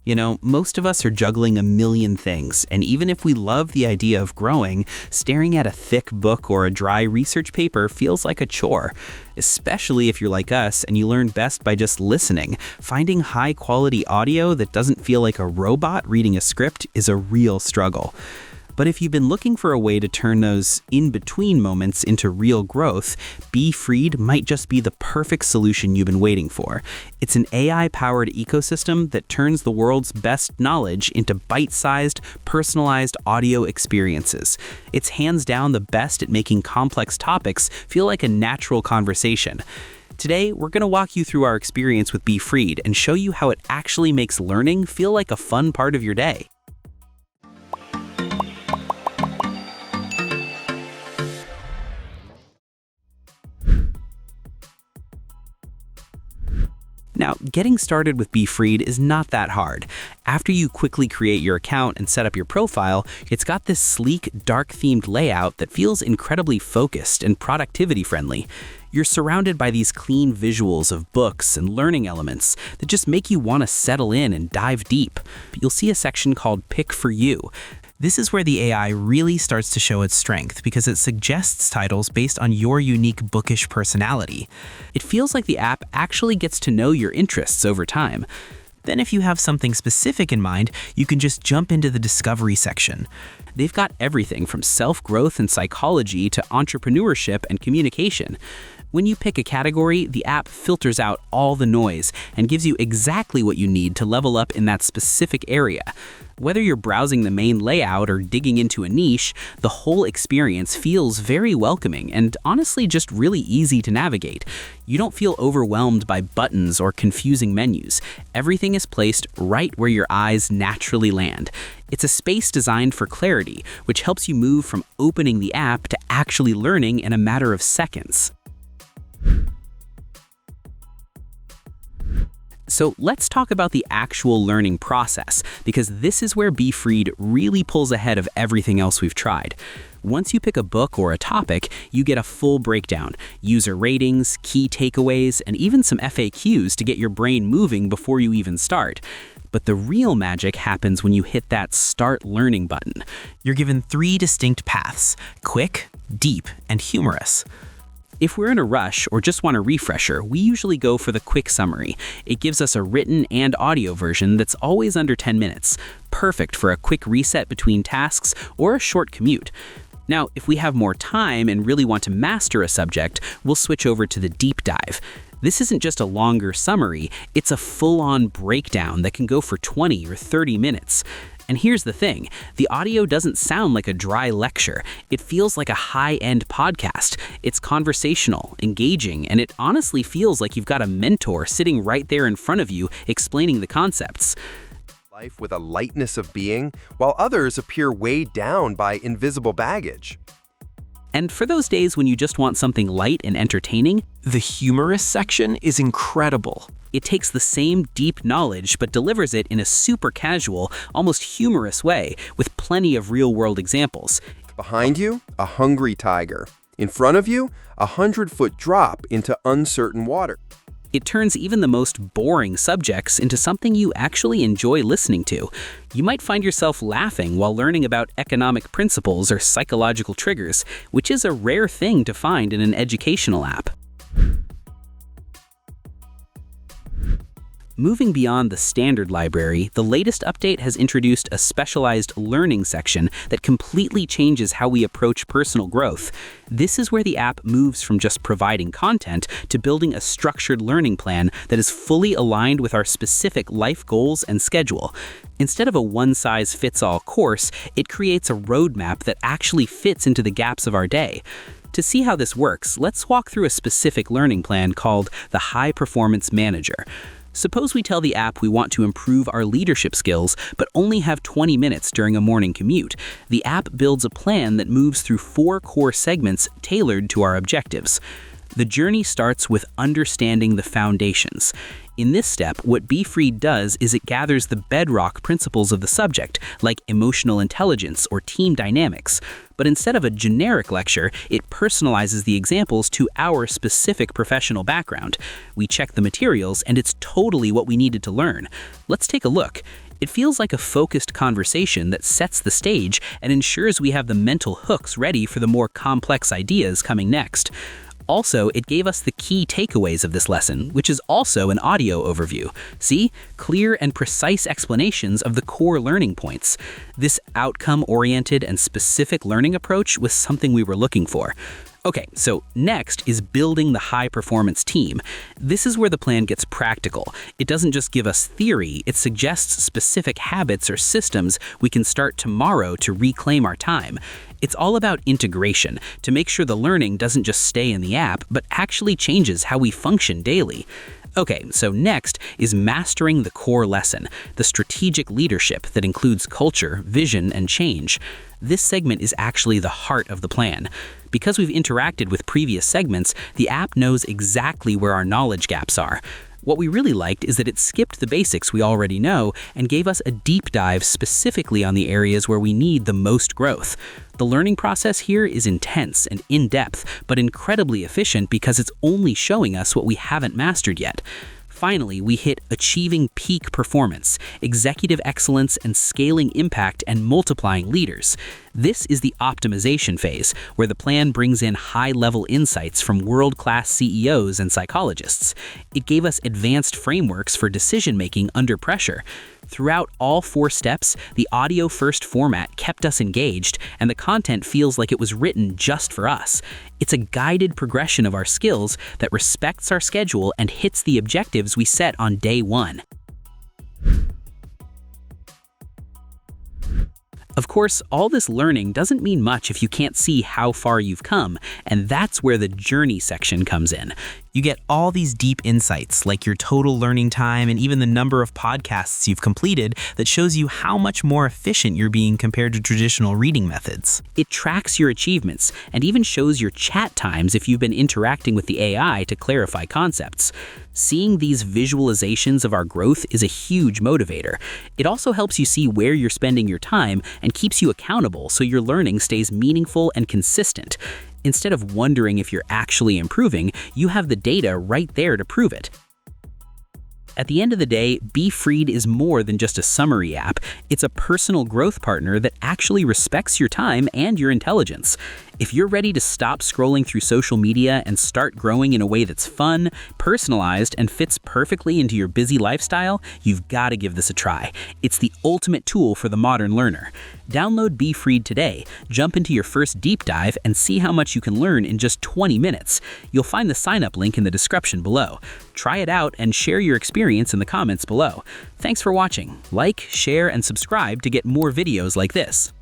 Most of us are juggling a million things, and even if we love the idea of growing, staring at a thick book or a dry research paper feels like a chore. Especially if you're like us and you learn best by just listening. Finding high-quality audio that doesn't feel like a robot reading a script is a real struggle. But if you've been looking for a way to turn those in-between moments into real growth, BeFreed might just be the perfect solution you've been waiting for. It's an AI-powered ecosystem that turns the world's best knowledge into bite-sized, personalized audio experiences. It's hands down the best at making complex topics feel like a natural conversation. Today, we're going to walk you through our experience with BeFreed and show you how it actually makes learning feel like a fun part of your day. Now, getting started with BeFreed is not that hard. After you quickly create your account and set up your profile, it's got this sleek, dark-themed layout that feels incredibly focused and productivity-friendly. You're surrounded by these clean visuals of books and learning elements that just make you want to settle in and dive deep. You'll see a section called Pick for You. This is where the AI really starts to show its strength because it suggests titles based on your unique bookish personality. It feels like the app actually gets to know your interests over time. Then if you have something specific in mind, you can just jump into the discovery section. They've got everything from self-growth and psychology to entrepreneurship and communication. When you pick a category, the app filters out all the noise and gives you exactly what you need to level up in that specific area. Whether you're browsing the main layout or digging into a niche, the whole experience feels very welcoming and honestly just really easy to navigate. You don't feel overwhelmed by buttons or confusing menus. Everything is placed right where your eyes naturally land. It's a space designed for clarity, which helps you move from opening the app to actually learning in a matter of seconds. So let's talk about the actual learning process, because this is where BeFreed really pulls ahead of everything else we've tried. Once you pick a book or a topic, you get a full breakdown, user ratings, key takeaways, and even some FAQs to get your brain moving before you even start. But the real magic happens when you hit that Start Learning button. You're given 3 distinct paths: quick, deep, and humorous. If we're in a rush or just want a refresher, we usually go for the quick summary. It gives us a written and audio version that's always under 10 minutes, perfect for a quick reset between tasks or a short commute. Now, if we have more time and really want to master a subject, we'll switch over to the deep dive. This isn't just a longer summary, it's a full-on breakdown that can go for 20 or 30 minutes. And here's the thing, the audio doesn't sound like a dry lecture. It feels like a high-end podcast. It's conversational, engaging, and it honestly feels like you've got a mentor sitting right there in front of you explaining the concepts. Life with a lightness of being, while others appear weighed down by invisible baggage. And for those days when you just want something light and entertaining, the humorous section is incredible. It takes the same deep knowledge but delivers it in a super casual, almost humorous way with plenty of real-world examples. Behind you, a hungry tiger. In front of you, a 100-foot drop into uncertain water. It turns even the most boring subjects into something you actually enjoy listening to. You might find yourself laughing while learning about economic principles or psychological triggers, which is a rare thing to find in an educational app. Moving beyond the standard library, the latest update has introduced a specialized learning section that completely changes how we approach personal growth. This is where the app moves from just providing content to building a structured learning plan that is fully aligned with our specific life goals and schedule. Instead of a one-size-fits-all course, it creates a roadmap that actually fits into the gaps of our day. To see how this works, let's walk through a specific learning plan called the High Performance Manager. Suppose we tell the app we want to improve our leadership skills, but only have 20 minutes during a morning commute. The app builds a plan that moves through 4 core segments tailored to our objectives. The journey starts with understanding the foundations. In this step, what BeFreed does is it gathers the bedrock principles of the subject, like emotional intelligence or team dynamics. But instead of a generic lecture, it personalizes the examples to our specific professional background. We check the materials, and it's totally what we needed to learn. Let's take a look. It feels like a focused conversation that sets the stage and ensures we have the mental hooks ready for the more complex ideas coming next. Also, it gave us the key takeaways of this lesson, which is also an audio overview. See? Clear and precise explanations of the core learning points. This outcome-oriented and specific learning approach was something we were looking for. Okay, so next is building the high-performance team. This is where the plan gets practical. It doesn't just give us theory, it suggests specific habits or systems we can start tomorrow to reclaim our time. It's all about integration, to make sure the learning doesn't just stay in the app, but actually changes how we function daily. Okay, so next is mastering the core lesson, the strategic leadership that includes culture, vision, and change. This segment is actually the heart of the plan. Because we've interacted with previous segments, the app knows exactly where our knowledge gaps are. What we really liked is that it skipped the basics we already know and gave us a deep dive specifically on the areas where we need the most growth. The learning process here is intense and in-depth, but incredibly efficient because it's only showing us what we haven't mastered yet. Finally, we hit achieving peak performance, executive excellence, and scaling impact and multiplying leaders. This is the optimization phase, where the plan brings in high-level insights from world-class CEOs and psychologists. It gave us advanced frameworks for decision-making under pressure. Throughout all 4 steps, the audio-first format kept us engaged, and the content feels like it was written just for us. It's a guided progression of our skills that respects our schedule and hits the objectives we set on day 1. Of course, all this learning doesn't mean much if you can't see how far you've come, and that's where the journey section comes in. You get all these deep insights, like your total learning time and even the number of podcasts you've completed that shows you how much more efficient you're being compared to traditional reading methods. It tracks your achievements and even shows your chat times if you've been interacting with the AI to clarify concepts. Seeing these visualizations of our growth is a huge motivator. It also helps you see where you're spending your time and keeps you accountable so your learning stays meaningful and consistent. Instead of wondering if you're actually improving, you have the data right there to prove it. At the end of the day, BeFreed is more than just a summary app. It's a personal growth partner that actually respects your time and your intelligence. If you're ready to stop scrolling through social media and start growing in a way that's fun, personalized, and fits perfectly into your busy lifestyle, you've got to give this a try. It's the ultimate tool for the modern learner. Download BeFreed today, jump into your first deep dive, and see how much you can learn in just 20 minutes. You'll find the sign-up link in the description below. Try it out and share your experience in the comments below. Thanks for watching. Like, share, and subscribe to get more videos like this.